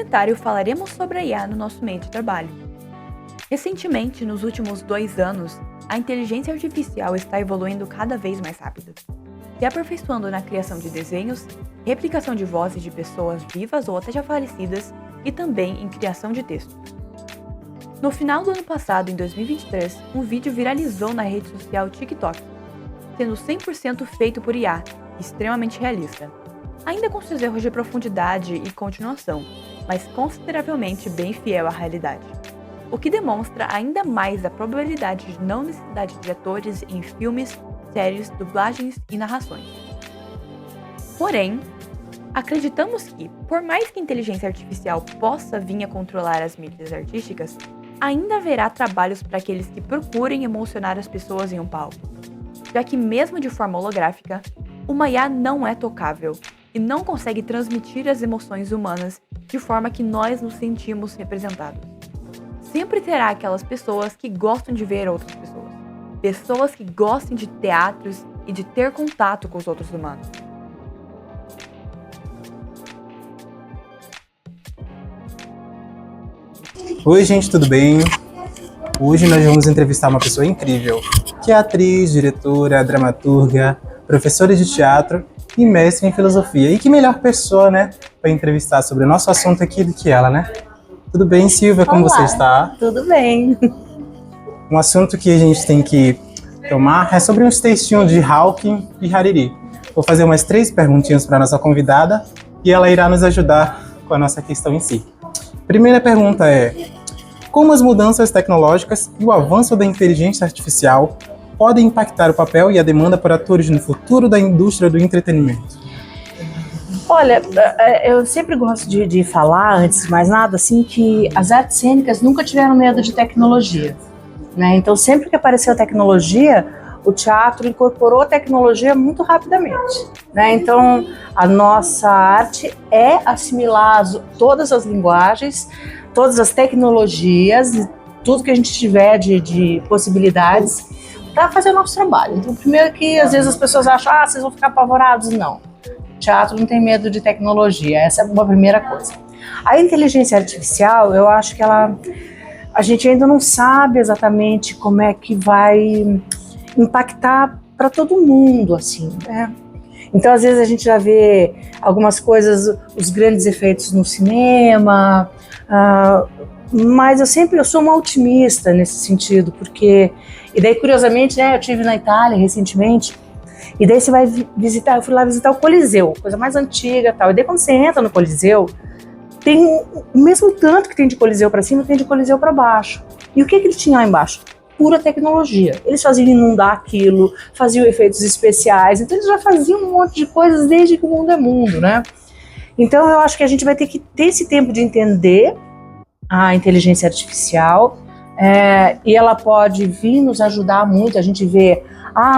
Universitário falaremos sobre a IA no nosso meio de trabalho. Recentemente, nos últimos 2 anos, a inteligência artificial está evoluindo cada vez mais rápido, se aperfeiçoando na criação de desenhos, replicação de vozes de pessoas vivas ou até já falecidas e também em criação de texto. No final do ano passado, em 2023, um vídeo viralizou na rede social TikTok, sendo 100% feito por IA, extremamente realista. Ainda com seus erros de profundidade e continuação, mas consideravelmente bem fiel à realidade. O que demonstra ainda mais a probabilidade de não necessidade de atores em filmes, séries, dublagens e narrações. Porém, acreditamos que, por mais que a inteligência artificial possa vir a controlar as mídias artísticas, ainda haverá trabalhos para aqueles que procurem emocionar as pessoas em um palco, já que mesmo de forma holográfica, uma IA não é tocável e não consegue transmitir as emoções humanas de forma que nós nos sentimos representados. Sempre terá aquelas pessoas que gostam de ver outras pessoas, pessoas que gostem de teatros e de ter contato com os outros humanos. Oi gente, tudo bem? Hoje nós vamos entrevistar uma pessoa incrível, que é atriz, diretora, dramaturga, professora de teatro e mestre em filosofia. E que melhor pessoa, né, para entrevistar sobre o nosso assunto aqui do que ela, né? Tudo bem, Silvia? Como Olá, você está? Tudo bem. Um assunto que a gente tem que tomar é sobre uns textinhos de Hawking e Hariri. Vou fazer umas 3 perguntinhas para a nossa convidada e ela irá nos ajudar com a nossa questão em si. Primeira pergunta é: como as mudanças tecnológicas e o avanço da inteligência artificial podem impactar o papel e a demanda por atores no futuro da indústria do entretenimento? Olha, eu sempre gosto de falar, antes de mais nada, assim, que as artes cênicas nunca tiveram medo de tecnologia, né? Então, sempre que apareceu tecnologia, o teatro incorporou a tecnologia muito rapidamente, né? Então, a nossa arte é assimilar todas as linguagens, todas as tecnologias, e tudo que a gente tiver de possibilidades para fazer o nosso trabalho. Então, primeiro que às vezes as pessoas acham, vocês vão ficar apavorados. Não. O teatro não tem medo de tecnologia, essa é uma primeira coisa. A inteligência artificial, eu acho que a gente ainda não sabe exatamente como é que vai impactar para todo mundo, assim, né? Então, às vezes a gente já vê algumas coisas, os grandes efeitos no cinema, mas eu sou uma otimista nesse sentido, porque, e daí curiosamente, né, eu estive na Itália recentemente, e daí você vai visitar, eu fui lá visitar o Coliseu, coisa mais antiga e tal, e daí quando você entra no Coliseu, tem o mesmo tanto que tem de Coliseu para cima, tem de Coliseu para baixo. E o que ele tinha lá embaixo? Pura tecnologia. Eles faziam inundar aquilo, faziam efeitos especiais, então eles já faziam um monte de coisas desde que o mundo é mundo, né? Então eu acho que a gente vai ter que ter esse tempo de entender a inteligência artificial, e ela pode vir nos ajudar muito. A gente vê,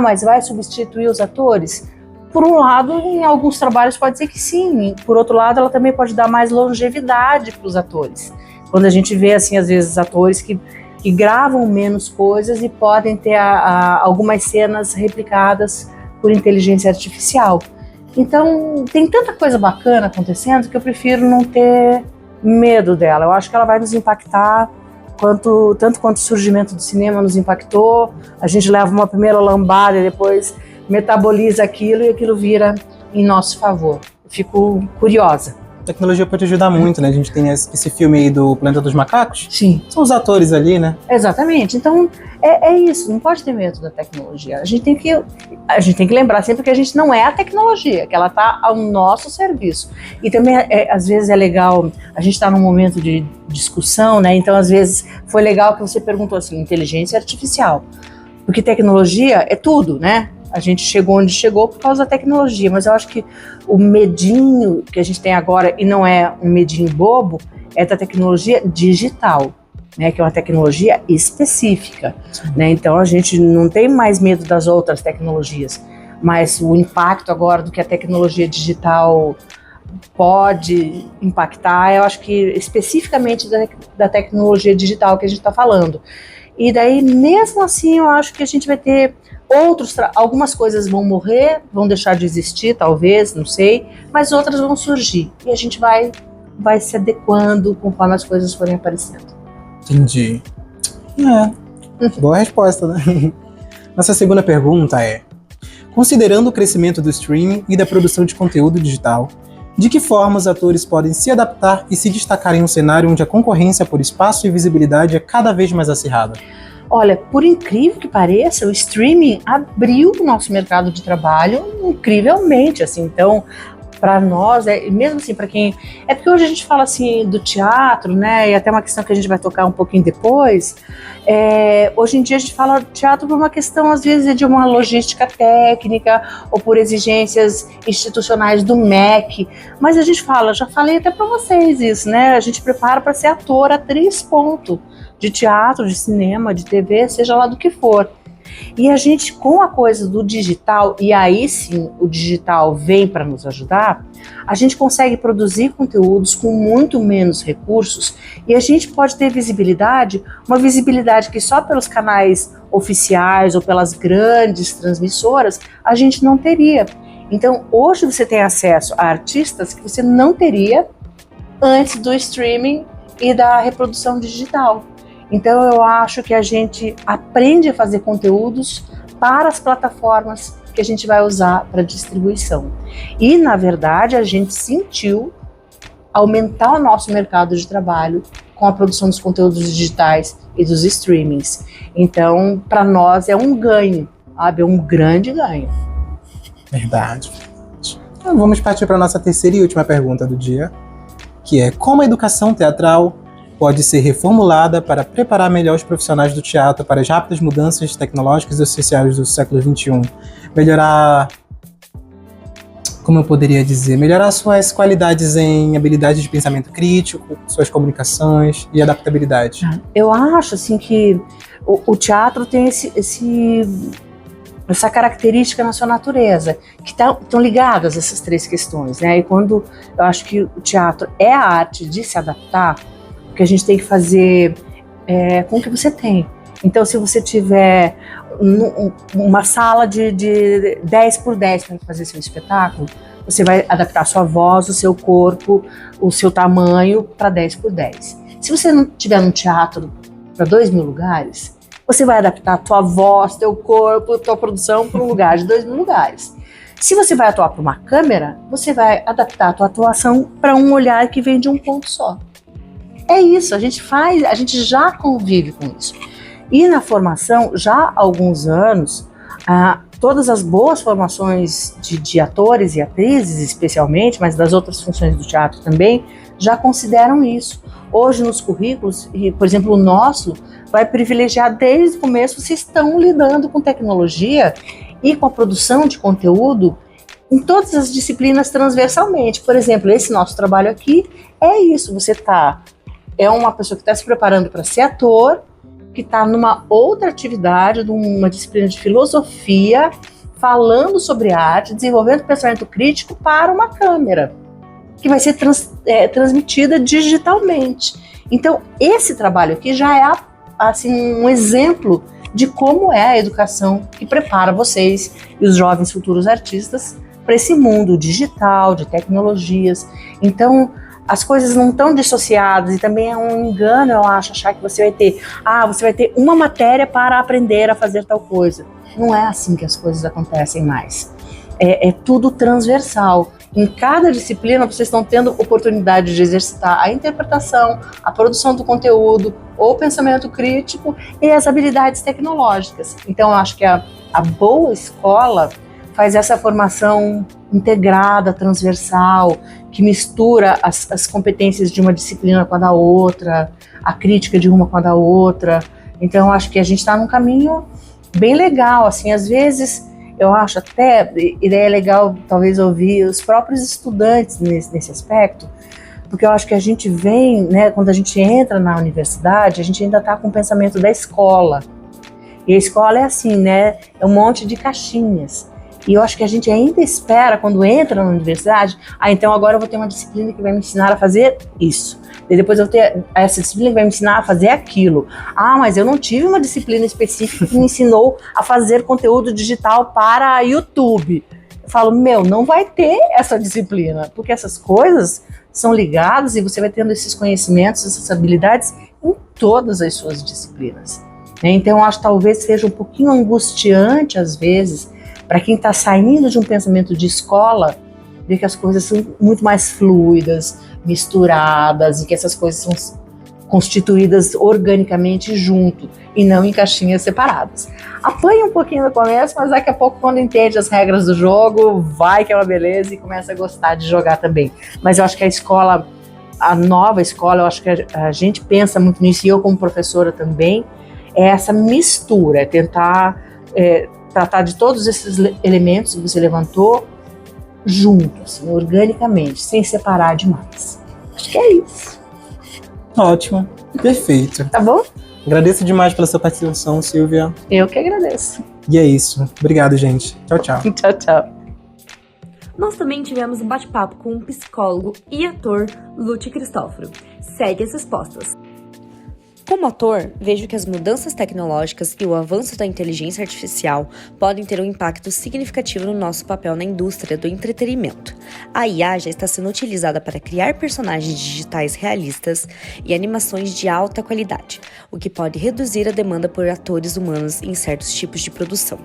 mas vai substituir os atores? Por um lado, em alguns trabalhos pode ser que sim, por outro lado ela também pode dar mais longevidade para os atores. Quando a gente vê, assim, às vezes atores que gravam menos coisas e podem ter algumas cenas replicadas por inteligência artificial. Então, tem tanta coisa bacana acontecendo que eu prefiro não ter medo dela. Eu acho que ela vai nos impactar tanto quanto o surgimento do cinema nos impactou. A gente leva uma primeira lambada e depois metaboliza aquilo e aquilo vira em nosso favor. Eu fico curiosa. A tecnologia pode ajudar muito, né? A gente tem esse filme aí do Planeta dos Macacos. Sim. São os atores ali, né? Exatamente. Então, é isso. Não pode ter medo da tecnologia. A gente tem que lembrar sempre que a gente não é a tecnologia, que ela está ao nosso serviço. E também, às vezes, é legal, a gente está num momento de discussão, né? Então, às vezes, foi legal que você perguntou assim, inteligência artificial. Porque tecnologia é tudo, né? A gente chegou onde chegou por causa da tecnologia, mas eu acho que o medinho que a gente tem agora, e não é um medinho bobo, é da tecnologia digital, né, que é uma tecnologia específica, né? Então a gente não tem mais medo das outras tecnologias, mas o impacto agora do que a tecnologia digital pode impactar, eu acho que especificamente da tecnologia digital que a gente está falando. E daí, mesmo assim, eu acho que a gente vai ter algumas coisas vão morrer, vão deixar de existir, talvez, não sei, mas outras vão surgir. E a gente vai vai se adequando conforme as coisas forem aparecendo. Entendi. Boa resposta, né? Nossa segunda pergunta é: considerando o crescimento do streaming e da produção de conteúdo digital, de que forma os atores podem se adaptar e se destacar em um cenário onde a concorrência por espaço e visibilidade é cada vez mais acirrada? Olha, por incrível que pareça, o streaming abriu o nosso mercado de trabalho incrivelmente, assim. Então, para nós, mesmo assim, para quem... É porque hoje a gente fala assim do teatro, né? E até uma questão que a gente vai tocar um pouquinho depois. Hoje em dia a gente fala teatro por uma questão, às vezes, de uma logística técnica ou por exigências institucionais do MEC. Mas a gente fala, já falei até para vocês isso, né? A gente prepara para ser ator, atriz, ponto. De teatro, de cinema, de TV, seja lá do que for. E a gente, com a coisa do digital, e aí sim o digital vem para nos ajudar, a gente consegue produzir conteúdos com muito menos recursos e a gente pode ter visibilidade, uma visibilidade que só pelos canais oficiais ou pelas grandes transmissoras a gente não teria. Então hoje você tem acesso a artistas que você não teria antes do streaming e da reprodução digital. Então eu acho que a gente aprende a fazer conteúdos para as plataformas que a gente vai usar para distribuição. E, na verdade, a gente sentiu aumentar o nosso mercado de trabalho com a produção dos conteúdos digitais e dos streamings. Então, para nós é um ganho, sabe? É um grande ganho. Verdade. Então, vamos partir para a nossa terceira e última pergunta do dia, que é: como a educação teatral pode ser reformulada para preparar melhor os profissionais do teatro para as rápidas mudanças tecnológicas e sociais do século XXI? Melhorar, como eu poderia dizer, melhorar suas qualidades em habilidades de pensamento crítico, suas comunicações e adaptabilidade. Eu acho assim que o teatro tem essa característica na sua natureza, que estão ligadas essas três questões, né? E quando eu acho que o teatro é a arte de se adaptar, que a gente tem que fazer com o que você tem. Então, se você tiver uma sala de 10 por 10 para fazer seu espetáculo, você vai adaptar a sua voz, o seu corpo, o seu tamanho para 10 por 10. Se você não tiver um teatro para 2.000 lugares, você vai adaptar a tua voz, teu corpo, tua produção para um lugar de 2.000 lugares. Se você vai atuar para uma câmera, você vai adaptar a tua atuação para um olhar que vem de um ponto só. É isso, a gente já convive com isso. E na formação, já há alguns anos, todas as boas formações de atores e atrizes, especialmente, mas das outras funções do teatro também, já consideram isso. Hoje nos currículos, por exemplo, o nosso vai privilegiar desde o começo, vocês estão lidando com tecnologia e com a produção de conteúdo em todas as disciplinas transversalmente. Por exemplo, esse nosso trabalho aqui é isso, é uma pessoa que está se preparando para ser ator, que está numa outra atividade, numa disciplina de filosofia, falando sobre arte, desenvolvendo pensamento crítico para uma câmera, que vai ser transmitida digitalmente. Então, esse trabalho aqui já é assim, um exemplo de como é a educação que prepara vocês e os jovens futuros artistas para esse mundo digital, de tecnologias. Então, as coisas não estão dissociadas e também é um engano, eu acho, achar que você vai ter uma matéria para aprender a fazer tal coisa. Não é assim que as coisas acontecem mais. É tudo transversal. Em cada disciplina vocês estão tendo oportunidade de exercitar a interpretação, a produção do conteúdo, o pensamento crítico e as habilidades tecnológicas. Então eu acho que a boa escola faz essa formação integrada, transversal, que mistura as competências de uma disciplina com a da outra, a crítica de uma com a da outra. Então eu acho que a gente está num caminho bem legal, assim, às vezes eu acho até, ideia legal talvez ouvir os próprios estudantes nesse aspecto, porque eu acho que a gente vem, né, quando a gente entra na universidade, a gente ainda está com o pensamento da escola, e a escola é assim, né, é um monte de caixinhas, e eu acho que a gente ainda espera, quando entra na universidade, então agora eu vou ter uma disciplina que vai me ensinar a fazer isso. E depois eu vou ter essa disciplina que vai me ensinar a fazer aquilo. Mas eu não tive uma disciplina específica que me ensinou a fazer conteúdo digital para YouTube. falo, não vai ter essa disciplina, porque essas coisas são ligadas e você vai tendo esses conhecimentos, essas habilidades em todas as suas disciplinas. Então, eu acho que talvez seja um pouquinho angustiante, às vezes, para quem está saindo de um pensamento de escola, ver que as coisas são muito mais fluidas, misturadas, e que essas coisas são constituídas organicamente junto, e não em caixinhas separadas. Apanha um pouquinho no começo, mas daqui a pouco, quando entende as regras do jogo, vai que é uma beleza e começa a gostar de jogar também. Mas eu acho que a escola, a nova escola, eu acho que a gente pensa muito nisso, e eu como professora também, é essa mistura, é tentar tratar de todos esses elementos que você levantou juntos, assim, organicamente, sem separar demais. Acho que é isso. Ótimo, perfeito. Tá bom? Agradeço demais pela sua participação, Silvia. Eu que agradeço. E é isso. Obrigado, gente. Tchau, tchau. Tchau, tchau. Nós também tivemos um bate-papo com o psicólogo e ator Lúcio Cristóforo. Segue as respostas. Como ator, vejo que as mudanças tecnológicas e o avanço da inteligência artificial podem ter um impacto significativo no nosso papel na indústria do entretenimento. A IA já está sendo utilizada para criar personagens digitais realistas e animações de alta qualidade, o que pode reduzir a demanda por atores humanos em certos tipos de produção,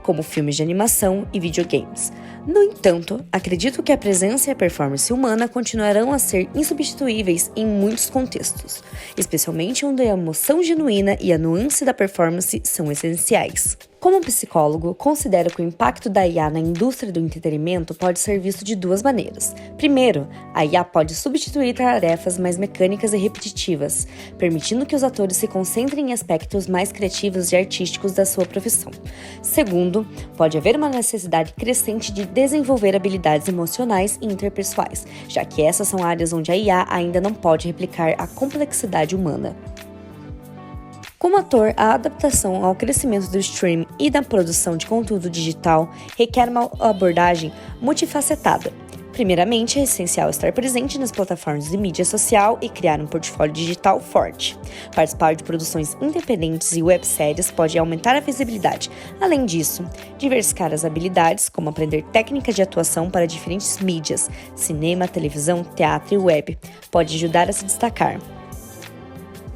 como filmes de animação e videogames. No entanto, acredito que a presença e a performance humana continuarão a ser insubstituíveis em muitos contextos, especialmente onde a emoção genuína e a nuance da performance são essenciais. Como psicólogo, considero que o impacto da IA na indústria do entretenimento pode ser visto de duas maneiras. Primeiro, a IA pode substituir tarefas mais mecânicas e repetitivas, permitindo que os atores se concentrem em aspectos mais criativos e artísticos da sua profissão. Segundo, pode haver uma necessidade crescente de desenvolver habilidades emocionais e interpessoais, já que essas são áreas onde a IA ainda não pode replicar a complexidade humana. Como ator, a adaptação ao crescimento do streaming e da produção de conteúdo digital requer uma abordagem multifacetada. Primeiramente, é essencial estar presente nas plataformas de mídia social e criar um portfólio digital forte. Participar de produções independentes e webséries pode aumentar a visibilidade. Além disso, diversificar as habilidades, como aprender técnicas de atuação para diferentes mídias, cinema, televisão, teatro e web, pode ajudar a se destacar.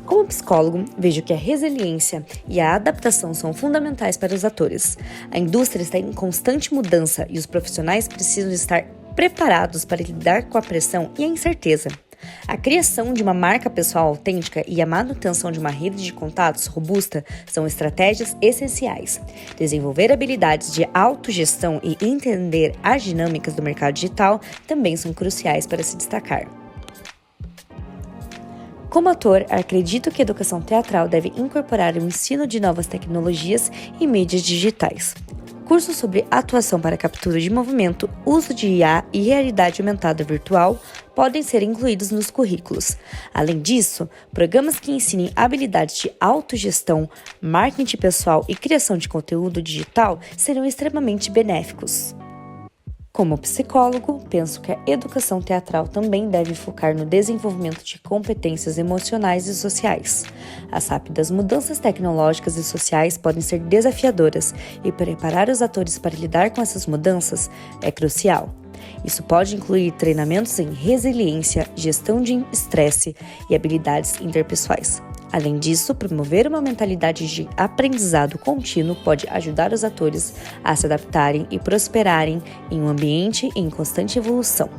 Como psicólogo, vejo que a resiliência e a adaptação são fundamentais para os atores. A indústria está em constante mudança e os profissionais precisam estar preparados para lidar com a pressão e a incerteza. A criação de uma marca pessoal autêntica e a manutenção de uma rede de contatos robusta são estratégias essenciais. Desenvolver habilidades de autogestão e entender as dinâmicas do mercado digital também são cruciais para se destacar. Como ator, acredito que a educação teatral deve incorporar o ensino de novas tecnologias e mídias digitais. Cursos sobre atuação para captura de movimento, uso de IA e realidade aumentada virtual podem ser incluídos nos currículos. Além disso, programas que ensinem habilidades de autogestão, marketing pessoal e criação de conteúdo digital serão extremamente benéficos. Como psicólogo, penso que a educação teatral também deve focar no desenvolvimento de competências emocionais e sociais. As rápidas mudanças tecnológicas e sociais podem ser desafiadoras e preparar os atores para lidar com essas mudanças é crucial. Isso pode incluir treinamentos em resiliência, gestão de estresse e habilidades interpessoais. Além disso, promover uma mentalidade de aprendizado contínuo pode ajudar os atores a se adaptarem e prosperarem em um ambiente em constante evolução.